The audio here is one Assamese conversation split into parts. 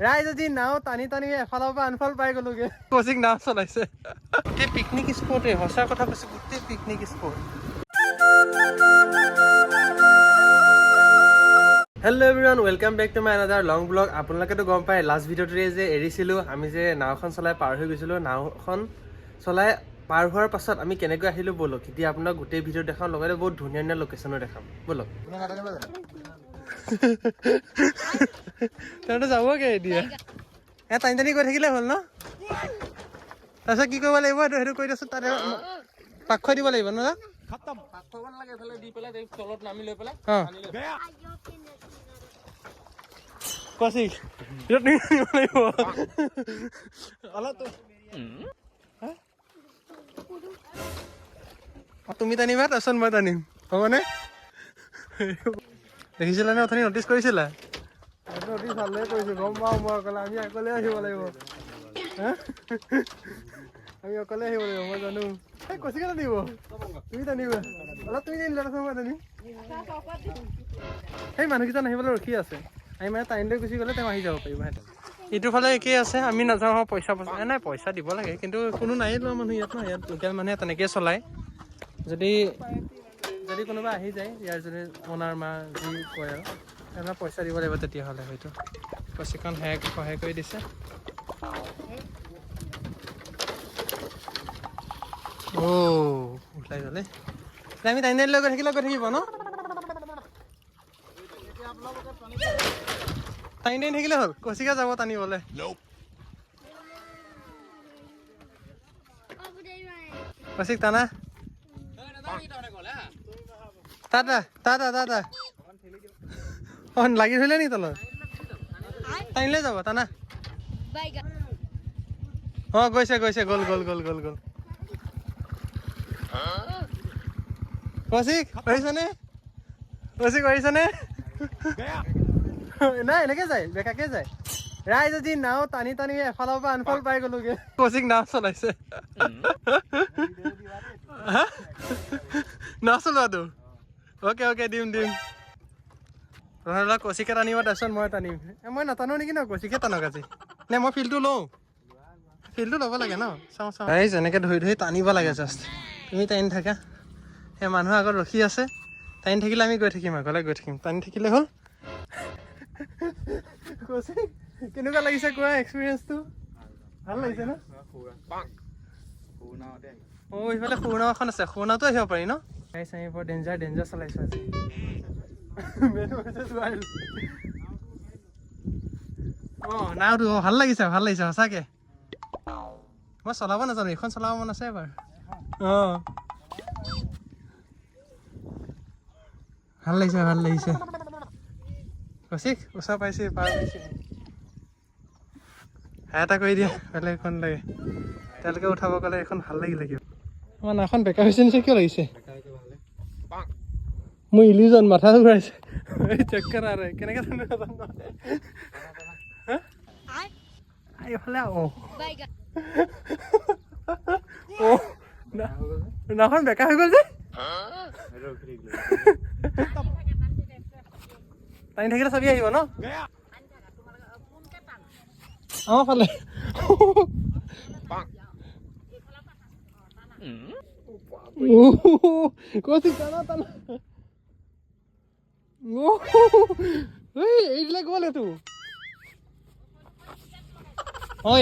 ৰাইজ আজি নাও টানি টানি এফালৰ পৰা আনফাল পাই গ'লোগে। কৌশিক নাও চলাইছে। গোটেই পিকনিক স্পটে, সঁচা কথা কৈছো, গোটেই picnic spot. Hello' everyone, welcome back to my another long blog. আপোনালোকেতো গম পায় লাষ্ট ভিডিঅ'টোৰে যে এৰিছিলোঁ, আমি যে নাওখন চলাই পাৰ হৈ গৈছিলোঁ। নাওখন চলাই পাৰ হোৱাৰ পাছত আমি কেনেকৈ আহিলোঁ ব'লক এতিয়া আপোনাক গোটেই ভিডিঅ' দেখাওঁ, লগতে বহুত ধুনীয়া ধুনীয়া লোকেশ্যনো দেখাম ব'লক। তহঁতে যাবগে এতিয়া টানি টানি গৈ থাকিলে হ'ল ন। তাৰপিছত কি কৰিব লাগিব সেইটো কৰি দিছোঁ। তাতে পাক খুৱাই দিব লাগিব ন। তলত নামি লৈ পেলাই কৌশিক তুমি টানিবা তাৰপিছত মই টানিম, হ'বনে? দেখিছিলানে অথনি নটিচ কৰিছিলা? নটিচ ভালেই কৰিছোঁ, গম পাওঁ মই অকলে। আমি অকলে আহিব লাগিব, আমি অকলে আহিব লাগিব, মই জানো। এই কৌশিকে টানিব, তুমি টানিবা অলপ, তুমি টানিলা তাৰপিছত মই টানিম। সেই মানুহকেইটা আহিবলৈ ৰখি আছে, আমি মানে টাইম লৈ গুচি গ'লে তেওঁ আহি যাব পাৰিব। ইটো ফালে একেই আছে, আমি নাযাওঁ। পইচা নাই, পইচা দিব লাগে, কিন্তু কোনো নাই লোৱা মানুহ ইয়াত ন। ইয়াত লোকেল মানুহে তেনেকৈ চলায়। যদি কোনোবা আহি যায়, ইয়াৰ যদি অনাৰ মা যি কয় আৰু তেনেহ'লে পইচা দিব লাগিব। তেতিয়াহ'লে হয়তো কৌশিকখন সহায় কৰি দিছে। ওলাই গ'লে আমি টাইম লৈ গৈ থাকিব ন। টানি থাকিলে হ'ল, কৌশিকে যাব টানিবলৈ। কৌশিক টানা টাটা লাগি ধৰিলে নি তলত? টানিলে যাব, টানা। গৈছে গ'ল। কৌশিক পাৰিছনে? নাই, এনেকে যায়, বেকাকে যায়। ৰাইজ আজি নাও টানি টানি এফালৰ পৰা আনফাল পাই গ'লোগে। কৌশিক নাও চলাইছে। নাও চলোৱাটো অকে দিম। কৌশিকে টানিব, তাৰপিছত মই টানিম। মই নাটানো নেকি ন, কৌশিকে টানক আজি। নে মই ফিল্ডটো ল'ব লাগে ন। চাওঁ ৰাইজ এনেকে ধৰি টানিব লাগে জাষ্ট। তুমি টানি থাকা, সেই মানুহ আগত ৰখি আছে। টানি থাকিলে আমি গৈ থাকিম, আগলৈ গৈ থাকিম। টানি থাকিলে হ'ল। কৌশিক কেনেকুৱা লাগিছে কোৱা এক্সপিৰিয়েঞ্চটো? ভাল লাগিছে ন? ইফালে সৰু নাও এখন আছে, সৰু নাওতো আহিব পাৰি ন? আমি বৰ ডেঞ্জাৰ চলাইছো আজি। নাওটো ভাল লাগিছে সঁচাকে। মই চলাব নাজানো, এইখন চলাব মন আছে এবাৰ। ভাল লাগিছে। কৌশিক ওচৰ পাইছে, পাৰ পাইছে। এটা কৰি দিয়া, বেলেগ এখন লাগে। তেওঁলোকে উঠাব গ'লে এখন ভাল লাগিলে কিয়। আমাৰ নাওখন বেকা হৈছে নিচিনা কিয় লাগিছে? মোৰ ইলিউজন, মাথাটো ঘূৰাইছে। চক্কৰ আৰু কেনেকে এইফালে নাওখন বেকা হৈ গ'ল যে। টানি থাকিলে চাবি আহিব ন আমাৰ ফালে। কৌশিক টানা এইবিলাক গ'ল এইটো।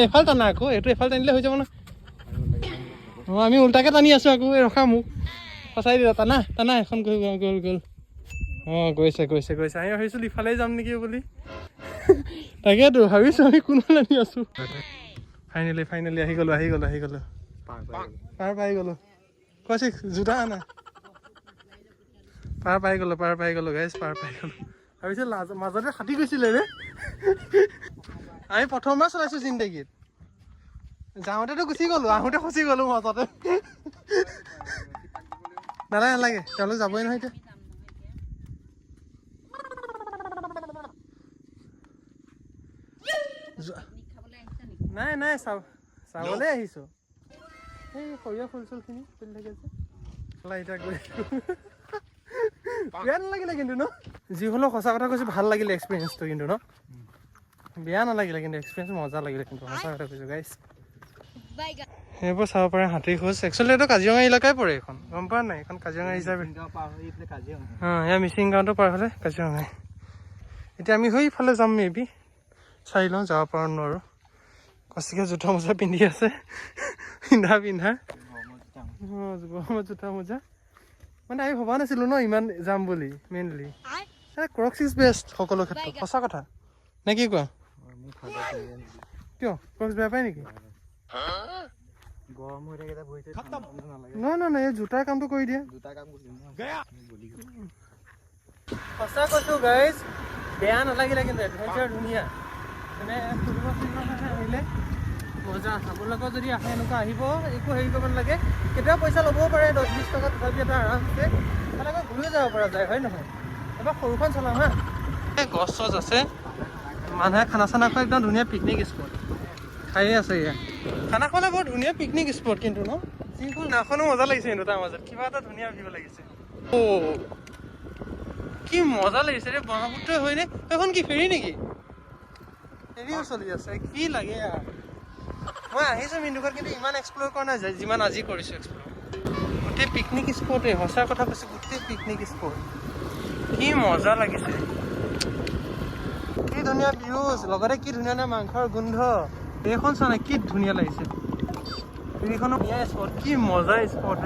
এইফালে টানা আকৌ, এইটো এফালে টানিলে হৈ যাব ন। আমি উল্টাকে টানি আছো আকৌ। ৰখা মোক ফচাই দিলা। টানা এখন গ'ল। গৈছে। আমি ভাবিছিলো ইফালে যাম নেকি বুলি। তাকেতো ভাবিছো আমি কোনফালে আনি আছো। ফাইনেলি আহি গলো। পাৰ পাই গলো। কৌশিক জোতা আনা। পাৰ পাই গলো গাইজ, পাৰ পাই গলো। ভাবিছো মাজতে ফাটি গৈছিলে ৰে। আমি প্ৰথমবাৰ চলাইছো জিন্দগীত। যাওঁতেতো গুচি গলো, আহোঁতে ফচি গলো মাজতে। নালাগে, তেওঁলোক যাবই নহয় এতিয়া। নাই চাবলৈ আহিছো। এই সৰিয়হ ফুল-চুলখিনি ফুলি থাকে যে। এতিয়া গৈ বেয়া নালাগিলে কিন্তু ন। যি হ'লেও সঁচা কথা কৈছো, ভাল লাগিলে এক্সপিৰিয়েঞ্চটো কিন্তু ন। বেয়া নালাগিলে কিন্তু এক্সপিৰিয়েঞ্চ মজা লাগিলে কিন্তু সঁচা কথা কৈছোঁ গাইছ সেইবোৰ চাব পাৰে হাতী খোজ একচুৱেলি এইটো কাজিৰঙা এলেকাই পৰে এইখন গম পোৱা নাই এইখন কাজিৰঙা হিচাপে অঁ এয়া মিচিং গাঁৱতো পাৰ হ'লে কাজিৰঙাই এতিয়া আমি সেইফালে যাম মেবি চাই লওঁ যাব পাৰোঁ নোৱাৰোঁ কচিকে জোতা মোজা পিন্ধি আছে পিন্ধা অঁ গৰমত জোতা মোজা মানে আমি ভবা নাছিলোঁ ন ইমান যাম বুলি মেইনলি ক্ৰক্স ইজ বেষ্ট সকলো ক্ষেত্ৰত সঁচা কথা নে কি কোৱা কিয় ক্ৰক্স বেয়া পায় নেকি নহয় এই জোতাৰ কামটো কৰি দিয়ে সঁচা কৈছোঁ গাইজ বেয়া নালাগিলে কিন্তু এডভেঞ্চাৰ ধুনীয়া মানে ফুৰিব আহিলে মজা আপোনালোকৰ যদি আহে এনেকুৱা আহিব একো হেৰি কৰিব নালাগে কেতিয়াবা পইচা ল'বও পাৰে 10-20 টকা তথাপি এটা আৰামছে এনেকৈ ঘূৰিও যাব পৰা যায় হয় নহয় এবাৰ সৰুখন চলাম হা এই গছ চছ আছে মানুহে খানা চানা খোৱা একদম ধুনীয়া পিকনিক স্পট খায়ে আছে ইয়াত খানা খোৱালে বৰ ধুনীয়া পিকনিক স্পট কিন্তু ন যিখন নাখনো মজা লাগিছে কিন্তু তাৰ মাজত কিবা এটা ধুনীয়া ভিউ লাগিছে অ' কি মজা লাগিছে ৰে ব্ৰহ্মপুত্ৰই হয়নে এখন কি ফেৰী নেকি ফেৰীও চলি আছে কি লাগে ইয়াৰ মই আহিছোঁ মিণ্ডুঘাট কিন্তু ইমান এক্সপ্ল'ৰ কৰা নাই যিমান আজি কৰিছোঁ এক্সপ্ল'ৰ গোটেই পিকনিক স্পটেই সঁচা কথা কৈছোঁ গোটেই পিকনিক স্পট কি মজা লাগিছে কি ধুনীয়া ভিউজ লগতে কি ধুনীয়া মাংসৰ গোন্ধ এইখন চোৱা নাই কি ধুনীয়া লাগিছে ফেৰীখনো ধুনীয়া স্পট কি মজা স্পট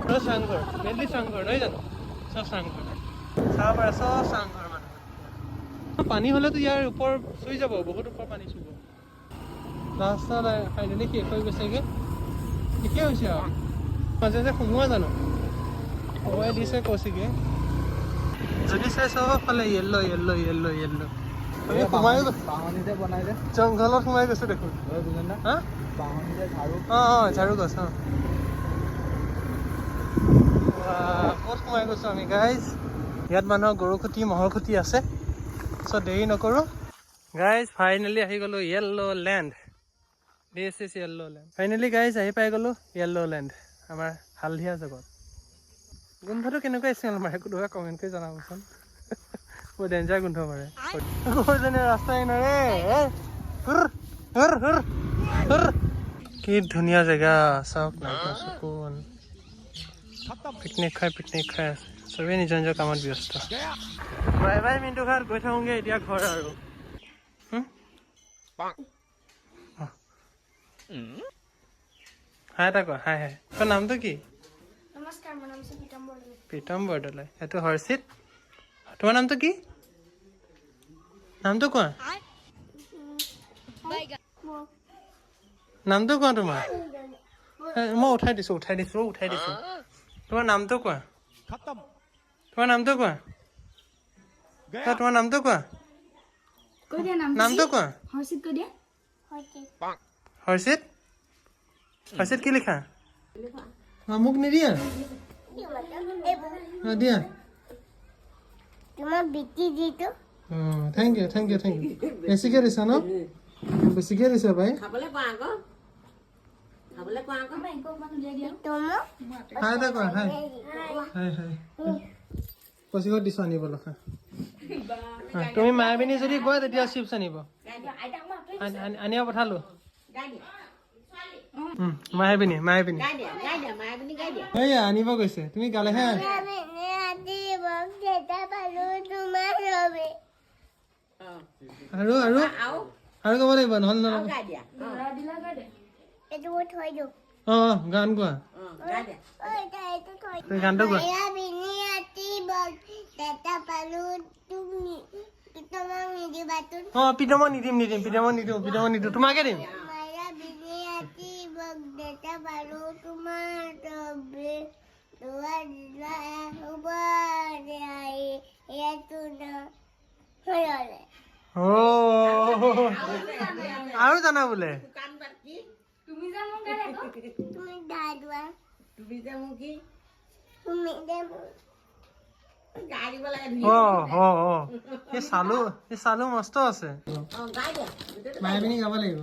ৰে চাংঘৰ মেইনলি চাংঘৰ নহয় জানো চব চাংঘৰ চাব পাৰে চব চাংঘৰ মানুহ পানী হ'লেতো ইয়াৰ ওপৰ চুই যাব বহুত ওপৰ পানী চুব ৰাস্তাত ফাইনেলি শেষ হৈ গৈছেগৈ ঠিকেই হৈছে আৰু মাজে মাজে সোমোৱা জানো সোমাই দিছে কৌশিকে যদি চাই চবফালে য়েল্ল সোমাই জংঘলত সোমাই গৈছে দেখোন অঁ ঝাৰু গছ অঁ ক'ত সোমাই গৈছোঁ আমি গাইজ ইয়াত মানুহৰ গৰু খুটি ম'হৰ খুটি আছে চ' দেৰি নকৰোঁ গাইজ ফাইনেলি আহি গ'লোঁ yellow' land this is yellow' land finally guys আহি পাই গ'লোঁ য়েল্ল' লেণ্ড আমাৰ হালধীয়া জগত গোন্ধটো কেনেকুৱা স্মেল মাৰে কোনোবাই কমেণ্ট কৰি জনাবচোন বৰ ডেঞ্জাৰ গোন্ধ মাৰে যেনে ৰাস্তাই নৰে কি ধুনীয়া জেগা চাওক চকুন পিকনিক খাই আছে চবেই নিজৰ নিজৰ কামত ব্যস্ত বাই বাই মিণ্ডুঘাট গৈ থাকোঁগৈ এতিয়া ঘৰ আৰু হাই এটা কোৱা হাই তোৰ নামটো কি নমস্কাৰ মোৰ নাম হৈছে প্ৰীতম বৰদলৈ এইটো হৰ্ষিত তোমাৰ নামটো কি নামটো কোৱা নামটো কোৱা তোমাৰ মই উঠাই দিছোঁ তোমাৰ নামটো কোৱা তোমাৰ নামটো কোৱা হৰ্ষিত কি লিখা মোক নিদিয়া দিয়া থেংক ইউ বেছিকৈ দিছা ন বেছিকৈ দিছা ভাই কচিকত দিছো আনিব লখা তুমি মায়াবিনী যদি কোৱা তেতিয়া চিপছ আনিব আনিব পঠালো মায়াবিনী এয়া আনিব গৈছে তুমি গালেহে আৰু ক'ব লাগিব নহ'লে নহ'ব অঁ গান গোৱা গানটো গোৱা অঁ পিতমক নিদিওঁ তোমাকে দিম আৰু জানা বোলে চালু মস্ত আছে মায়াবিনী গাব লাগিব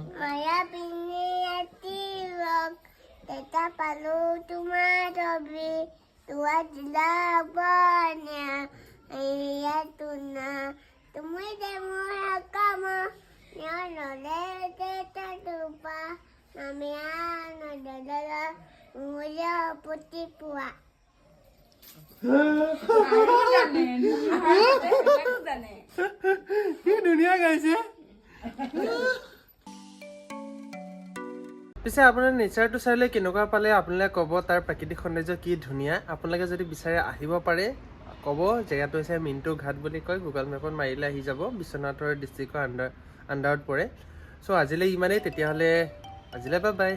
কি ধুনীয়া গাইছে। পিছে আপোনাৰ নেচাৰটো চাই কেনেকুৱা পালে আপোনালোকে ক'ব, তাৰ প্ৰাকৃতিক সৌন্দৰ্য কি ধুনীয়া। আপোনালোকে যদি বিচাৰে আহিব পাৰে, ক'ব। জেগাটো হৈছে মিণ্টু ঘাট বুলি কয়, গুগল মেপত মাৰিলে আহি যাব। বিশ্বনাথৰ ডিষ্ট্ৰিক্টৰ আণ্ডাৰত পৰে। চ' আজিলৈ ইমানেই। তেতিয়াহ'লে আজিলৈ বাই বাই।